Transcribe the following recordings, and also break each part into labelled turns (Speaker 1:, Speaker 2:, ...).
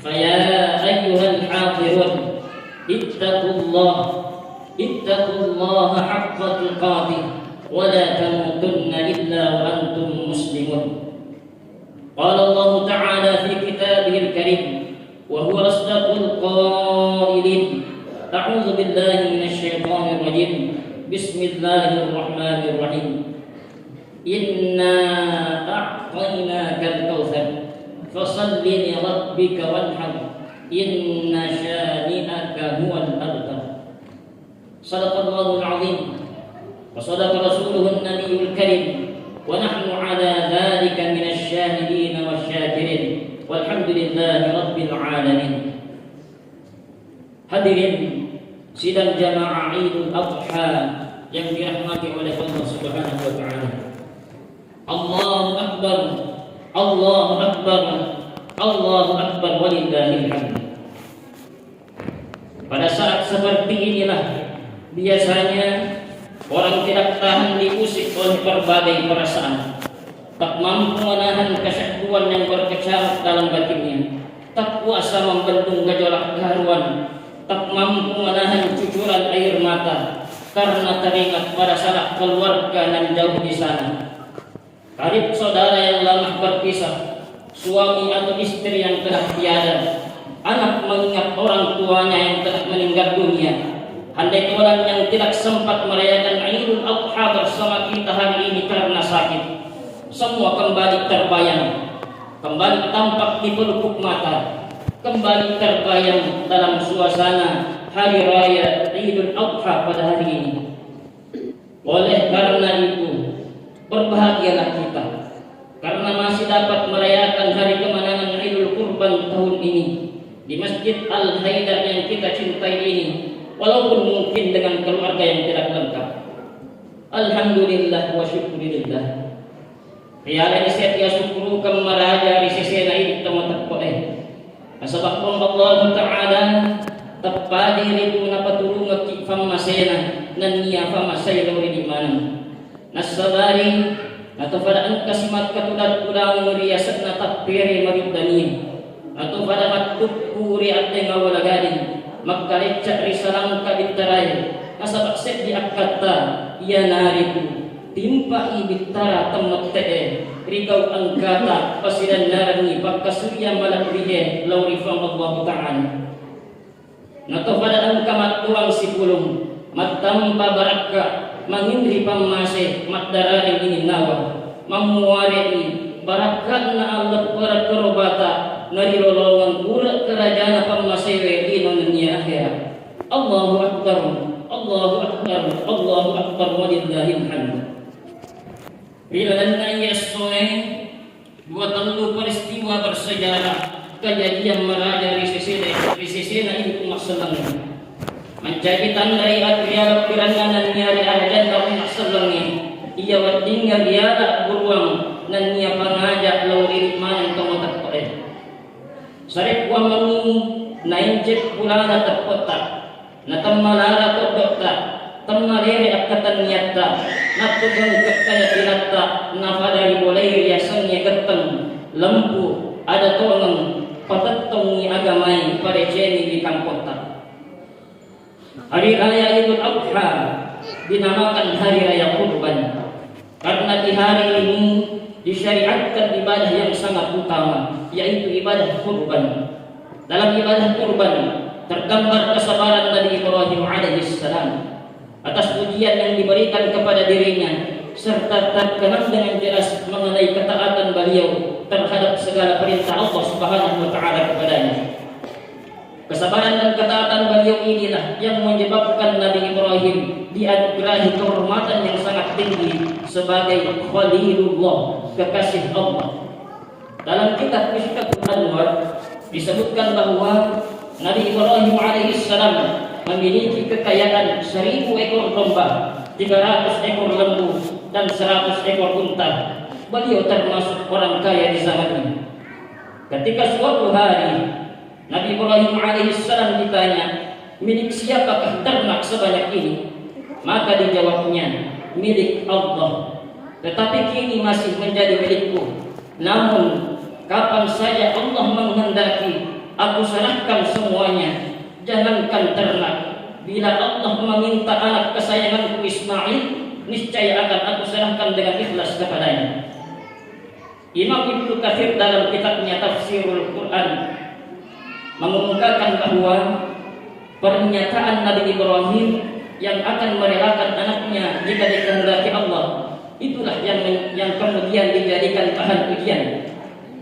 Speaker 1: فيا أيها الحاضرون اتقوا الله حق تقاته ولا تموتن إلا وأنتم مسلمون. قال الله تعالى في كتابه الكريم وهو أصدق القائلين: أعوذ بالله من الشيطان الرجيم، بسم الله الرحمن الرحيم، إنا أعطيناك الكوثر فصل لربك وانحر إن شانئك هو الأبتر. صدق الله العظيم وصدق رسوله النبي الكريم ونحن على ذلك من الشاهدين والشاكرين والحمد لله رب العالمين. Hadirin sidang jamaah Idul Adha yang dirahmati oleh Allah Subhanahu wa taala. Allahu akbar, Allahu akbar, Allahu akbar walillahil hamd. Pada saat seperti inilah biasanya orang tidak tahan diusik oleh berbagai perasaan, tak mampu menahan kesyahduan yang berkecamuk dalam batinnya, tak kuasa membendung gejolak keharuan, tak mampu menahan cucuran air mata karena teringat pada sanak keluarga yang jauh di sana, karib saudara yang lama berpisah, suami atau istri yang telah tiada, anak mengingat orang tuanya yang telah meninggal dunia. Andai orang yang tidak sempat merayakan Idul Adha bersama kita hari ini karena sakit, semua kembali terbayang, kembali tampak di pelupuk mata, kembali terbayang dalam suasana hari raya Idul Adha pada hari ini. Oleh karena itu, berbahagialah kita karena masih dapat merayakan hari kemenangan Idul Kurban tahun ini di Masjid Al-Haidar yang kita cintai ini, walaupun mungkin dengan keluarga yang tidak lengkap. Alhamdulillah wa syukurillah. Riyala ni setia syukuru kam maraja risisena ini teman takpoe. Asabakon Allah Ta'ala tapadi ritu na patulungan ki famasena nan niya famasay law rin iman. Nasabari atau pada angkasimat katulad kulang riyasat na tapiri maribdani atau pada matukuri at ngawalagadin magkaritsa risalang kabitaray kasabakset di akata iya nariku timpa ibitara tamat rikaw ang gata pasidan narani pagkasurya malabrihe laurifam Allah Ta'ala nato pada ang kamatuang sipulong magtampa baraka mangindri pamase matdararing ininawa mamuwari baraka na Allah para kerobata narilolongan pura kerajaan pamasewe ino niya akhirat. Allahu akbar, Allahu akbar, Allahu akbar walillahil hamd. Rilalan na yesoe dua telu peristiwa bersejarah kejadian meraja risisena ini umakselang menjadi tanda iat riala piranganan nyari adan dalam umakselang ia wadinga riala buruang nan niya pangajak lauri manan kamotak koe sarip wamani nainjek pulana terkotak natammalara kodokta tammalere akatan nyatta natugang kaya ilatta nafadari boleh riasannya geteng lempu ada tolong patatong ni agamay parejeni di kampota. Hari raya Idul Adha dinamakan hari raya kurban karena di hari ini disyariatkan ibadah yang sangat utama, yaitu ibadah kurban. Dalam ibadah kurban tergambar kesabaran Nabi Ibrahim alaihissalam atas ujian yang diberikan kepada dirinya, serta terkenal dengan jelas mengenai ketaatan beliau terhadap segala perintah Allah Subhanahu wa taala kepadanya. Kesabaran dan ketaatan beliau inilah yang menyebabkan Nabi Ibrahim dianugerahi kehormatan yang sangat tinggi sebagai Khalilullah, kekasih Allah. Dalam kitab Mishkatul Anwar disebutkan bahwa Nabi Ibrahim alaihissalam memiliki kekayaan 1000 ekor domba, 300 ekor lembu, dan 100 ekor unta. Beliau termasuk orang kaya di zamannya. Ketika suatu hari Nabi Ibrahim alaihissalam ditanya, milik siapakah ternak sebanyak ini? Maka dijawabnya, milik Allah. Tetapi kini masih menjadi milikku. Namun kapan saja Allah menghendaki, aku serahkan semuanya, jangankan ternak. Bila Allah meminta anak kesayanganku Ismail, niscaya akan aku serahkan dengan ikhlas kepadanya. Imam Ibnu Katsir dalam kitabnya Tafsirul Quran mengungkapkan bahwa pernyataan Nabi Ibrahim yang akan merelakan anaknya jika dikehendaki Allah, itulah yang kemudian dijadikan bahan ujian,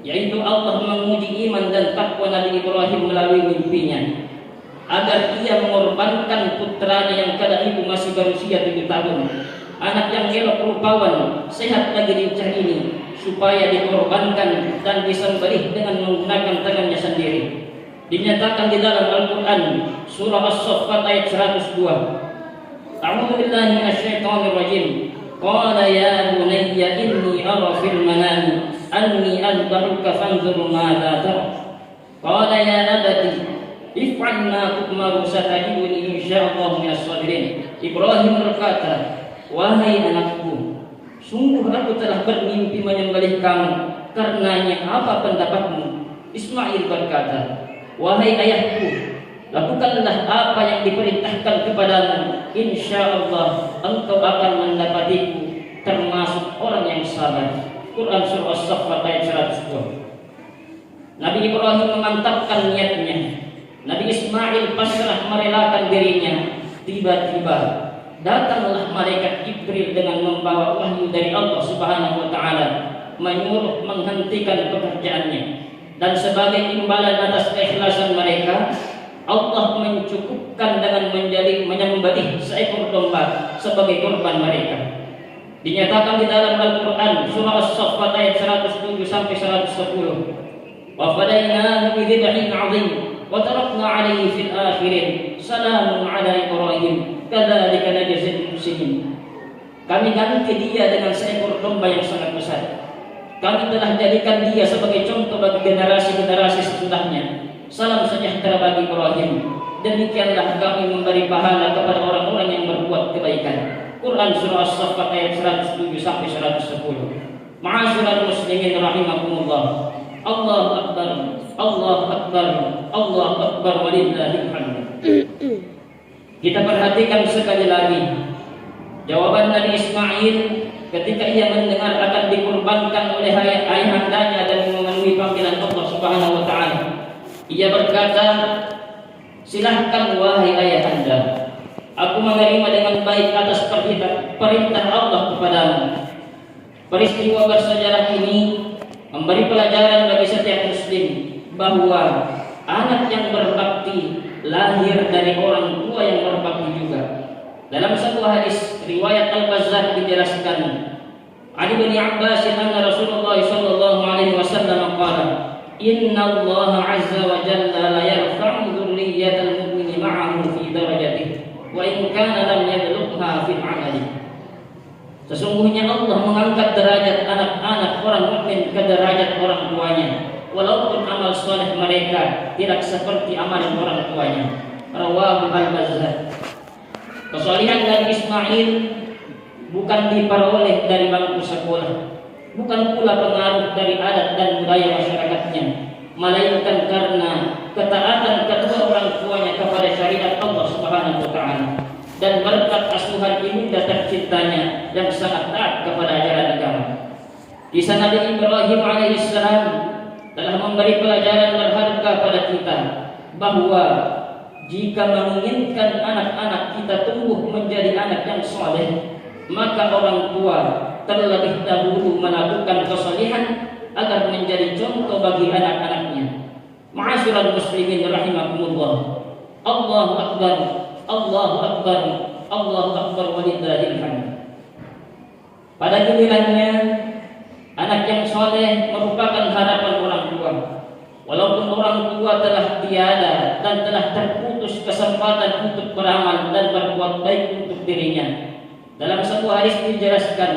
Speaker 1: yaitu Allah menguji iman dan takwa Nabi Ibrahim melalui mimpinya, agar ia mengorbankan putranya yang kala itu masih berusia 7 tahun, anak yang elok rupawan, sehat lagi lincah ini, supaya dikorbankan dan disembelih dengan menggunakan tangannya sendiri. Dinyatakan di dalam Al-Quran surah As-Saffat ayat 102. A'udzu billahi minasyaitonir rajim. Qala ya bunayya inni ara fil manami anni adbahuka fanzur madza tara. Qala ya abati if'al ma tu'maru satajiduni insyaallah minas sabirin. Ibrahim berkata, wahai anakku, sungguh aku telah bermimpi menyembelih kamu, karenanya apa pendapatmu? Ismail berkata, wahai ayahku, lakukanlah apa yang diperintahkan kepadamu, insyaallah engkau akan mendapatiku termasuk orang yang sabar. Quran surah As-Saffat ayat 102. Nabi Ibrahim memantapkan niatnya. Nabi Ismail pasrah merelakan dirinya. Tiba-tiba datanglah malaikat Jibril dengan membawa wahyu dari Allah Subhanahu wa taala, menyuruh menghentikan pekerjaannya, dan sebagai imbalan atas keikhlasan mereka, Allah mencukupkan dengan menyembelih seekor domba sebagai korban mereka. Dinyatakan di dalam Al-Qur'an surah As-Saffat ayat 107 sampai 110. Wa fadainahu bi dzibhin 'adzim wa tarakna 'alaihi fil akhirin salamun 'ala Ibrahim kadzalika najzil muhsinin. Kami ganti dia dengan seekor domba yang sangat besar. Kami telah jadikan dia sebagai contoh bagi generasi-generasi sesudahnya. Salam sejahtera bagi Ibrahim. Demikianlah kami memberi pahala kepada orang-orang yang berbuat kebaikan. Quran surah As-Saffat ayat 107 sampai 110. Ma'asyiral muslimin rahimakumullah. Allahu akbar. Allahu akbar. Allahu akbar walillahil hamd. Kita perhatikan sekali lagi jawaban Nabi Ismail ketika ia mendengar akan dikurbankan oleh ayahandanya dan memenuhi panggilan Allah Subhanahu wa taala. Ia berkata, silahkan wahai ayahanda, aku menerima dengan baik atas perintah Allah kepadamu. Peristiwa bersejarah ini memberi pelajaran bagi setiap muslim bahwa anak yang berbakti lahir dari orang tua yang berbakti juga. Dalam sebuah hadis riwayat Al-Bazzar dijelaskan, Ali bin Abbas anna Rasulullah sallallahu alaihi wasallam qala, inna Allah azza wa jalla la yarfa'u dzurriyyatal mu'mini ma'ahu fi darajatihi wa in kana lam yablugha fil 'amali. Sesungguhnya Allah mengangkat derajat anak-anak orang mukmin ke derajat orang tuanya, walaupun amal saleh mereka tidak seperti amalan orang tuanya. Rawahu Al-Bazzar. Kesalihan Nabi Ismail bukan diperoleh dari bangku sekolah, bukan pula pengaruh dari adat dan budaya masyarakatnya, melainkan karena ketaatan kedua orang tuanya kepada syariat Allah Subhanahu wa taala dan berkat asuhan ibunda tercintanya yang sangat taat kepada ajaran agama. Kisah Nabi Ibrahim alaihissalam telah memberi pelajaran berharga pada kita bahwa jika menginginkan anak-anak kita tumbuh menjadi anak yang saleh, maka orang tua terlebih dahulu melakukan kesalehan agar menjadi contoh bagi anak-anaknya. Ma'asyiral muslimin rahimakumullah. Allahu akbar, Allahu akbar, Allahu akbar walillahil hamd. Pada gilirannya, anak yang saleh merupakan harapan orang tua. Walaupun orang tua telah tiada dan telah terputus kesempatan untuk beramal dan berbuat baik untuk dirinya. Dalam sebuah hadis dijelaskan,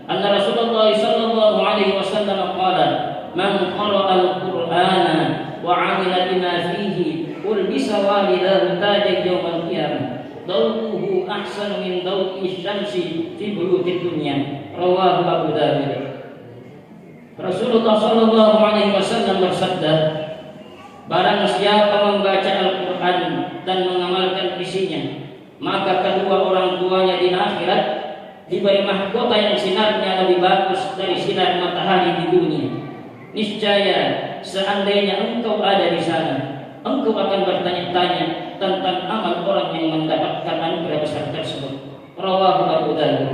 Speaker 1: anna Rasulullah sallallahu alaihi wasallam qala, man qara'a al-Qur'ana wa 'amila bima fihi ulbisa walidahu tajan yawmal qiyamah. Dawuhu ahsanu min dawi syamsi fi buyutid dunya. Rawahu Abu Dawud. Rasulullah sallallahu alaihi wasallam bersabda, Barang siapa membaca Al-Quran dan mengamalkan isinya, maka kedua orang tuanya di akhirat diberi mahkota yang sinarnya lebih bagus dari sinar matahari di dunia. Niscaya seandainya engkau ada di sana, engkau akan bertanya-tanya tentang amal orang yang mendapatkan anugerah besar tersebut. Rawahu Abu Dawud.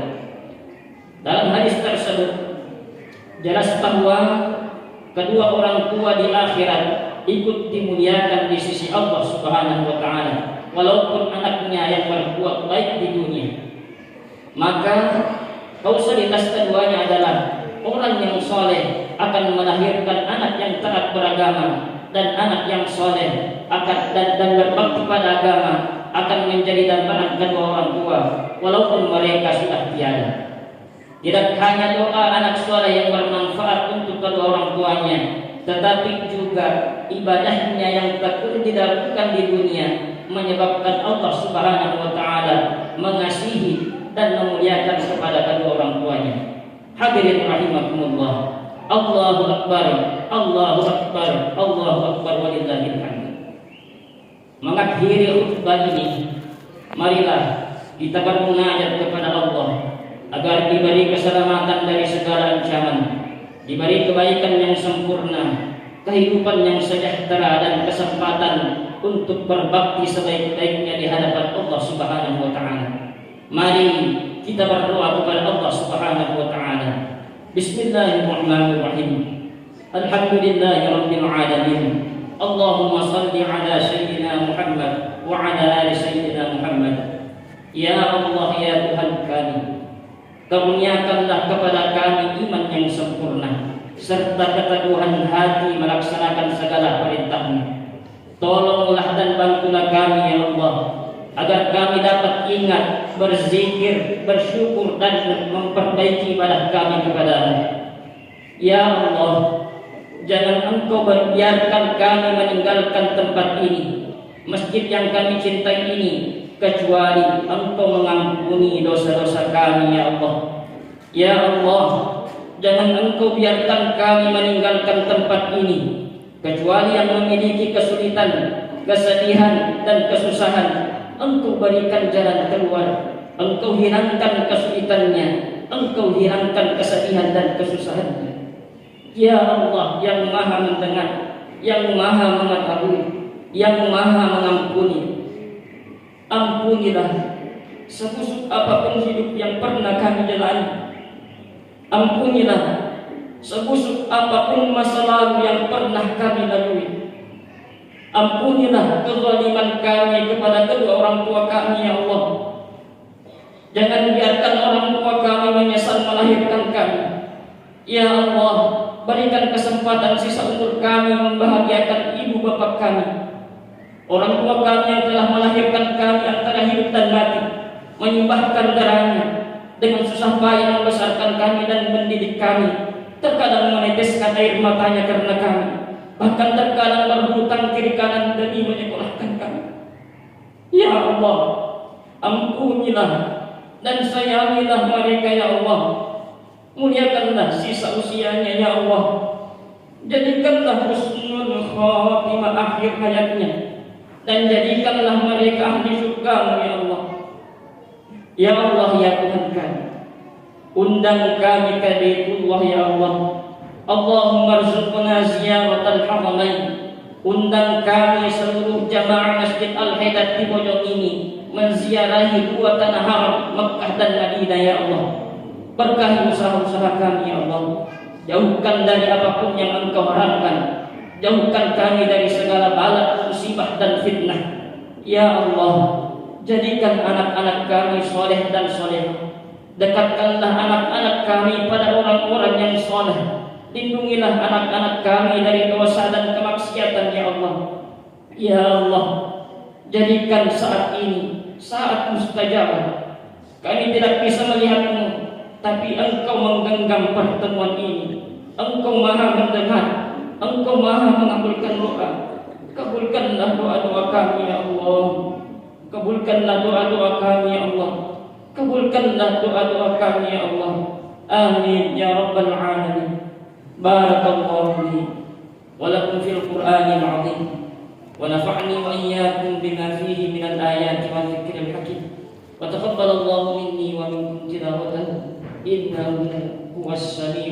Speaker 1: Dalam hadis tersebut jelas bahwa kedua orang tua di akhirat ikut dimuliakan di sisi Allah Subhanahu wa taala, walaupun anaknya yang berbuat baik di dunia. Maka kausalitas keduanya adalah orang yang soleh akan melahirkan anak yang taat beragama, dan anak yang soleh akan dan berbakti pada agama akan menjadi dambaan kedua orang tua walaupun mereka sudah tiada. Tidak hanya doa anak soleh yang bermanfaat untuk kedua orang tuanya, tetapi juga ibadahnya yang tekun dilakukan di dunia menyebabkan Allah Subhanahu wa taala mengasihi dan memuliakan kepada kedua orang tuanya. Hadirin rahimakumullah. Allahu akbar, Allahu akbar, Allahu akbar walillahil hamd. Mengakhiri khutbah ini, marilah kita bermunajat kepada Allah agar diberi keselamatan dari segala ancaman, diberi kebaikan yang sempurna, kehidupan yang sejahtera, dan kesempatan untuk berbakti sebaik-baiknya di hadapan Allah Subhanahu wa taala. Mari kita berdoa kepada Allah Subhanahu wa taala. Bismillahirrahmanirrahim. Alhamdulillahirabbil alamin. Allahumma shalli ala sayyidina Muhammad wa ala ali sayyidina Muhammad. Ya Allah, ya Tuhan kami, karuniakanlah kepada kami iman yang sempurna serta keteguhan hati melaksanakan segala perintah-Mu. Tolonglah dan bantulah kami ya Allah, agar kami dapat ingat, berzikir, bersyukur, dan memperbaiki ibadah kami kepada-Mu. Ya Allah, jangan Engkau biarkan kami meninggalkan tempat ini, masjid yang kami cintai ini, kecuali Engkau mengampuni dosa-dosa kami ya Allah. Ya Allah, jangan Engkau biarkan kami meninggalkan tempat ini, kecuali yang memiliki kesulitan, kesedihan, dan kesusahan. Engkau berikan jalan keluar, Engkau hilangkan kesulitannya, Engkau hilangkan kesedihan dan kesusahannya. Ya Allah yang maha mendengar, yang maha mengetahui, yang maha mengampuni, ampunilah sebusuk apapun hidup yang pernah kami jalani. Ampunilah sebusuk apapun masa lalu yang pernah kami lalui. Ampunilah kezaliman kami kepada kedua orang tua kami ya Allah. Jangan biarkan orang tua kami menyesal melahirkan kami. Ya Allah, berikan kesempatan sisa umur kami membahagiakan ibu bapak kami, orang tua kami yang telah melahirkan kami antara hidup dan mati, menyumbahkan darahnya, dengan susah payah membesarkan kami dan mendidik kami, terkadang meneteskan air matanya karena kami, bahkan terkadang berhutang kiri kanan demi menyekolahkan kami. Ya Allah, ampunilah dan sayangilah mereka ya Allah. Muliakanlah sisa usianya ya Allah. Jadikanlah husnul khatimah akhir hayatnya, dan jadikanlah mereka ahli surga-Mu ya Allah. Ya Allah ya Tuhan kami, undang kami ke Baitullah ya Allah. Allahumma rzuqna ziyaratal haramain. Undang kami seluruh jamaah Masjid Al-Haidat di Bojong ini menziarahi dua tanah haram Mekkah dan Madinah ya Allah. Berkahi usaha-usaha kami ya Allah. Jauhkan dari apapun yang Engkau haramkan. Jauhkan kami dari segala bala, musibah, dan fitnah. Ya Allah, jadikan anak-anak kami soleh dan soleh. Dekatkanlah anak-anak kami pada orang-orang yang soleh. Lindungilah anak-anak kami dari dosa dan kemaksiatan ya Allah. Ya Allah, jadikan saat ini saat mustajabah. Kami tidak bisa melihat-Mu, tapi Engkau menggenggam pertemuan ini. Engkau maha mendengar, Engkau maha mengabulkan doa. Kabulkanlah doa-doa kami ya Allah. Kabulkanlah doa-doa kami ya Allah. Kabulkanlah doa-doa kami ya Allah. Amin ya rabbal alamin. Barakallahu li wa lakum fil Qur'anil azim. ونفعني وإياكم بما فيه من الآيات والذكر الحكيم وتقبل الله مني ومنكم تلاوته إنه هو السميع